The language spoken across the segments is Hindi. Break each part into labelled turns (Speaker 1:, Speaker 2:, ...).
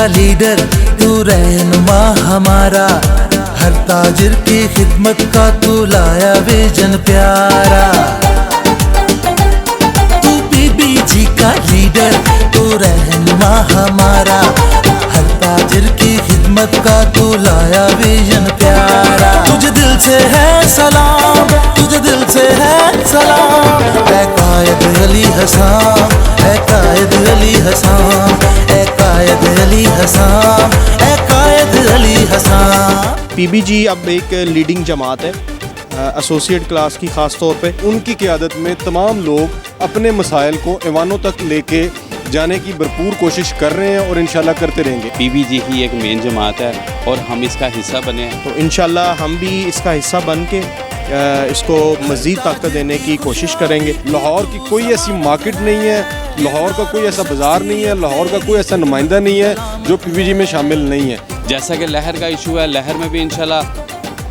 Speaker 1: लीडर तू रहनुमा हमारा, हर ताजिर की खिदमत का तू लाया विजन प्यारा। तू पीबीजी का लीडर तू रहनुमा हमारा, हर ताजिर की खिदमत का तू लाया विजन प्यारा। तुझे दिल से है सलाम, तुझे दिल से है सलाम, ऐ कायद अली हसन, ऐ कायद अली हसन, ऐ कायद अली हसन, ऐ कायद अली हसन।
Speaker 2: पीबीजी अब एक लीडिंग जमात है एसोसिएट क्लास की, ख़ास तौर पे
Speaker 3: उनकी क़यादत में तमाम लोग अपने मसाइल को ऐवानों तक लेके जाने की भरपूर कोशिश कर रहे हैं और इंशाल्लाह करते रहेंगे।
Speaker 4: पीबीजी ही एक मेन जमात है और हम इसका हिस्सा बने हैं,
Speaker 2: तो इंशाल्लाह हम भी इसका हिस्सा बन के इसको मज़ीद ताकत देने की कोशिश करेंगे।
Speaker 3: लाहौर की कोई ऐसी मार्केट नहीं है, लाहौर का कोई ऐसा बाज़ार नहीं है, लाहौर का कोई ऐसा नुमाइंदा नहीं है जो पीबीजी में शामिल नहीं है।
Speaker 4: जैसा कि लहर का इशू है, लहर में भी इंशाल्लाह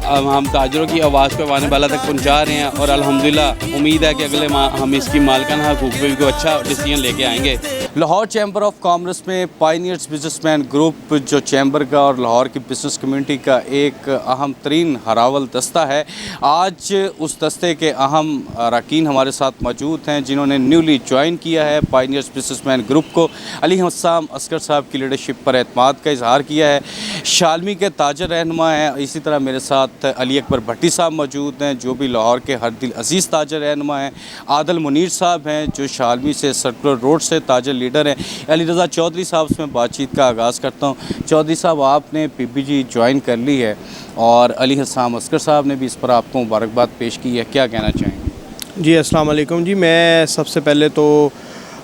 Speaker 4: हम ताजरों की आवाज़ को आने वाला तक पहुंचा रहे हैं और अल्हम्दुलिल्लाह उम्मीद है कि अगले माह हम इसकी मालिकाना हकूक़ पे को अच्छा डिसीजन लेके आएंगे। लाहौर चैम्बर ऑफ कॉमर्स में पायनियर्स बिजनेसमैन ग्रुप जो चैम्बर का और लाहौर की बिज़नेस कम्युनिटी का एक अहम तरीन हरावल दस्ता है, आज उस दस्ते के अहम अरकान हमारे साथ मौजूद हैं जिन्होंने न्यूली ज्वाइन किया है पायनियर्स बिजनेसमैन ग्रुप को। अली हसन असगर साहब की लीडरशिप पर एतमाद का इजहार किया है। शालमी के ताजर रहनुमा हैं, इसी तरह मेरे साथ अली अकबर भट्टी साहब मौजूद हैं जो भी लाहौर के हर दिल अजीज़ ताजर रहनुमा हैं। आदिल मुनीर साहब हैं जो शालमी से सर्कुलर रोड से ताजर लीडर हैं। अली रज़ा चौधरी साहब से मैं बातचीत का आगाज़ करता हूँ। चौधरी साहब, आपने पीबीजी ज्वाइन कर ली है और अली हसन असगर साहब ने भी इस पर आपको मुबारकबाद पेश की है, क्या कहना चाहेंगे?
Speaker 2: जी अस्सलाम वालेकुम जी। मैं सबसे पहले तो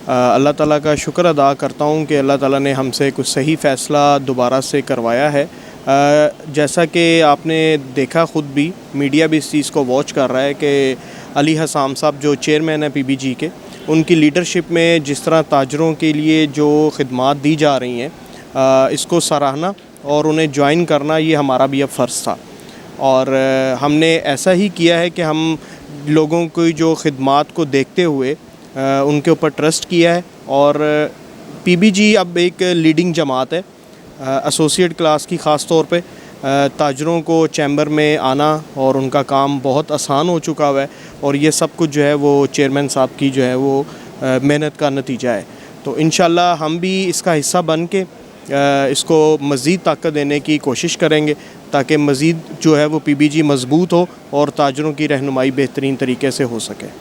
Speaker 2: अल्लाह ताला का शुक्र अदा करता हूँ कि अल्लाह ताला ने हमसे कुछ सही फ़ैसला दोबारा से करवाया है। जैसा कि आपने देखा, ख़ुद भी मीडिया भी इस चीज़ को वॉच कर रहा है कि अली हसन साहब जो चेयरमैन है पीबीजी के, उनकी लीडरशिप में जिस तरह ताजरों के लिए जो खिदमात दी जा रही हैं, इसको सराहना और उन्हें ज्वाइन करना ये हमारा भी अब फ़र्ज़ था। और हमने ऐसा ही किया है कि हम लोगों की जो खिदमात को देखते हुए उनके ऊपर ट्रस्ट किया है। और पीबीजी अब एक लीडिंग जमात है एसोसिएट क्लास की, ख़ास तौर पे ताजरों को चैम्बर में आना और उनका काम बहुत आसान हो चुका हुआ है और ये सब कुछ जो है वो चेयरमैन साहब की जो है वो मेहनत का नतीजा है। तो इंशाल्लाह हम भी इसका हिस्सा बन के इसको मज़ीद ताकत देने की कोशिश करेंगे ताकि मज़ीद जो है वो पीबीजी मज़बूत हो और ताजरों की रहनुमाई बेहतरीन तरीके से हो सके।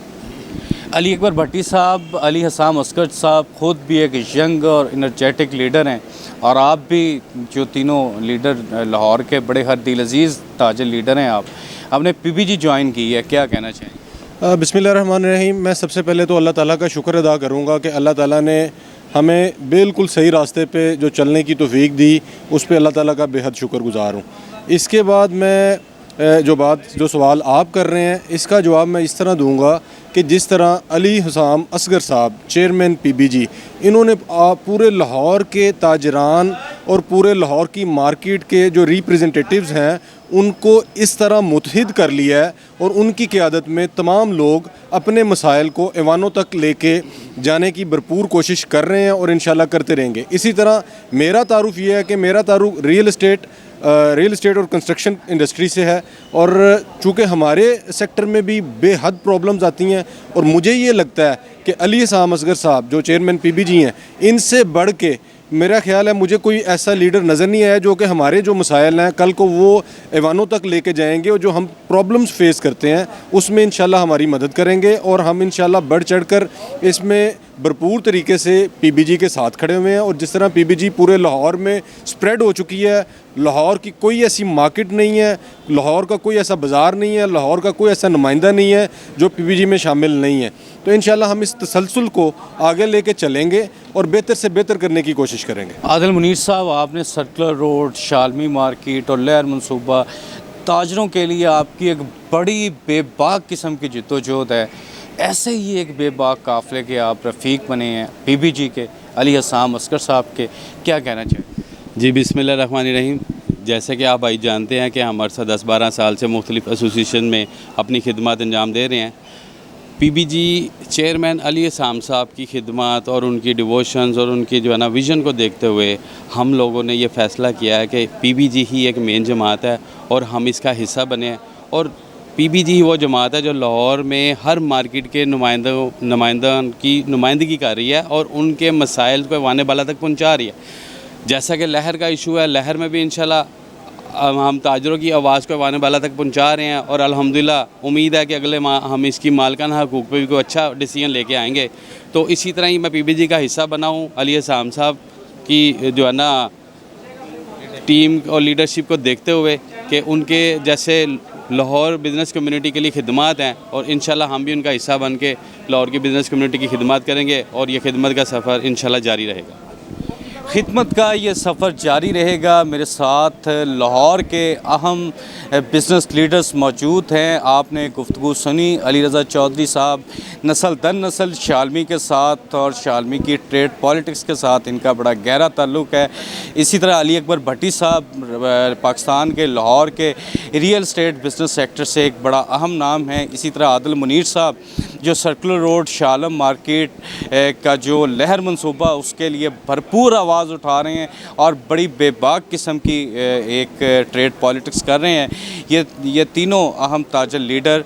Speaker 4: अली अकबर भट्टी साहब, अली हसन असगर साहब ख़ुद भी एक यंग और इनर्जेटिक लीडर हैं और आप भी जो तीनों लीडर लाहौर के बड़े हर दिल अजीज़ ताजर लीडर हैं, आपने पीबीजी ज्वाइन की है, क्या कहना चाहेंगे?
Speaker 3: बिस्मिल्लाहिर्रहमानिर्रहीम। मैं सबसे पहले तो अल्लाह ताला का शुक्र अदा करूँगा कि अल्लाह ताला ने हमें बिल्कुल सही रास्ते पे जो चलने की तौफीक दी, उस पर अल्लाह ताला का बेहद शुक्रगुज़ार हूँ। इसके बाद मैं जो सवाल आप कर रहे हैं, इसका जवाब मैं इस तरह दूँगा कि जिस तरह अली हसन असगर साहब चेयरमैन पीबीजी, इन्होंने पूरे लाहौर के ताजरान और पूरे लाहौर की मार्केट के जो रिप्रेजेंटेटिव्स हैं उनको इस तरह मुत्तहिद कर लिया है और उनकी क़यादत में तमाम लोग अपने मसाइल को ऐवानों तक लेके जाने की भरपूर कोशिश कर रहे हैं और इंशाल्लाह करते रहेंगे। इसी तरह मेरा तारुफ ये है कि मेरा तारुफ रियल इस्टेट और कंस्ट्रक्शन इंडस्ट्री से है और चूँकि हमारे सेक्टर में भी बेहद प्रॉब्लम्स आती हैं और मुझे ये लगता है कि अली हसन असगर साहब जो चेयरमैन पीबीजी हैं, इनसे बढ़ के मेरा ख्याल है मुझे कोई ऐसा लीडर नज़र नहीं आया जो कि हमारे जो मसाइल हैं कल को वो ऐवानों तक लेके जाएंगे और जो हम प्रॉब्लम्स फेस करते हैं उसमें इंशाल्लाह हमारी मदद करेंगे और हम इंशाल्लाह बढ़ चढ़कर इसमें भरपूर तरीके से पीबीजी के साथ खड़े हुए हैं। और जिस तरह पीबीजी पूरे लाहौर में स्प्रेड हो चुकी है, लाहौर की कोई ऐसी मार्केट नहीं है, लाहौर का कोई ऐसा बाज़ार नहीं है, लाहौर का कोई ऐसा नुमाइंदा नहीं है जो पीबीजी में शामिल नहीं है। तो इंशाल्लाह हम इस तसलसल को आगे लेके चलेंगे और बेहतर से बेहतर करने की कोशिश करेंगे।
Speaker 4: आदिल मुनीर साहब, आपने सर्कुलर रोड, शालमी मार्केट और लहर मनसूबा ताजरों के लिए आपकी एक बड़ी बेबाक किस्म की जद्दोजहद है। ऐसे ही एक बेबाक काफ़िले के आप रफ़ीक बने हैं पीबीजी के, अली हसन असगर साहब के, क्या कहना चाहिए?
Speaker 5: जी बिस्मिल्लाहिर्रहमानिर्रहीम। जैसे कि आप भाई जानते हैं कि हम अरसा 10-12 साल से मुख्तलिफ़ एसोसिएशन में अपनी खिदमत अंजाम दे रहे हैं। पीबीजी चेयरमैन अली हसाम साहब की खिदमत और उनकी डिवोशंस और उनकी जो है ना विज़न को देखते हुए हम लोगों ने ये फ़ैसला किया है कि पीबीजी ही एक मेन जमात है और हम इसका हिस्सा बने हैं। और पीबीजी ही वो जमात है जो लाहौर में हर मार्केट के नुमाइंदों की नुमाइंदगी कर रही है और उनके मसाइल को वाने बाला तक पहुँचा रही है। जैसा कि लहर का इशू है, लहर में भी इंशाल्लाह हम ताजरों की आवाज़ को वाने बाला तक पहुंचा रहे हैं और अल्हम्दुलिल्लाह उम्मीद है कि अगले माह हम इसकी मालिकाना हकूक़ पे भी कोई अच्छा डिसीजन लेके आएंगे। तो इसी तरह ही मैं पीबीजी का हिस्सा बना हूँ। अली हसाम साहब की जो है ना टीम और लीडरशिप को देखते हुए कि उनके जैसे लाहौर बिज़नेस कम्युनिटी के लिए खिदमत हैं और इंशाल्लाह हम भी उनका हिस्सा बन के लाहौर की बिज़नेस कम्युनिटी की खिदमत करेंगे और ये खिदमत का सफ़र इंशाल्लाह जारी रहेगा।
Speaker 6: खिदमत का ये सफ़र जारी रहेगा। मेरे साथ लाहौर के अहम बिज़नेस लीडर्स मौजूद हैं। आपने गुफ्तगू सुनी अली रज़ा चौधरी साहब नस्ल दर नस्ल शालमी के साथ और शालमी की ट्रेड पॉलिटिक्स के साथ इनका बड़ा गहरा ताल्लुक़ है। इसी तरह अली अकबर भट्टी साहब पाकिस्तान के लाहौर के रियल एस्टेट बिज़नेस सेक्टर से एक बड़ा अहम नाम है। इसी तरह आदिल मुनीर साहब जो सर्कुलर रोड शालम मार्केट का जो लहर मंसूबा उसके लिए भरपूर आवाज़ उठा रहे हैं और बड़ी बेबाक किस्म की एक ट्रेड पॉलिटिक्स कर रहे हैं। ये तीनों अहम ताजर लीडर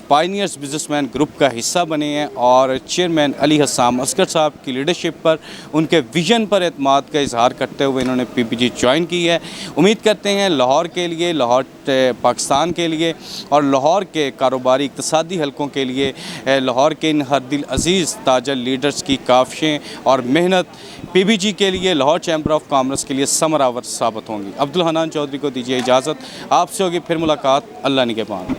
Speaker 6: पायनियर्स बिजनेसमैन ग्रुप का हिस्सा बने हैं और चेयरमैन अली हसाम असगर साहब की लीडरशिप पर उनके विजन पर एतमाद का इजहार करते हुए इन्होंने पीबीजी ज्वाइन की है। उम्मीद करते हैं लाहौर के लिए, लाहौर पाकिस्तान के लिए और लाहौर के कारोबारी इक़्तिसादी हलकों के लिए लाहौर के इन हर दिल अजीज़ ताजर लीडर्स की काविशें और मेहनत पीबीजी के लिए, लाहौर चैम्बर ऑफ कॉमर्स के लिए समरावर साबित होंगी। अब्दुल हनान चौधरी को दीजिए इजाज़त। आपसे होगी फिर मुलाकात। अल्लाह निगहबान।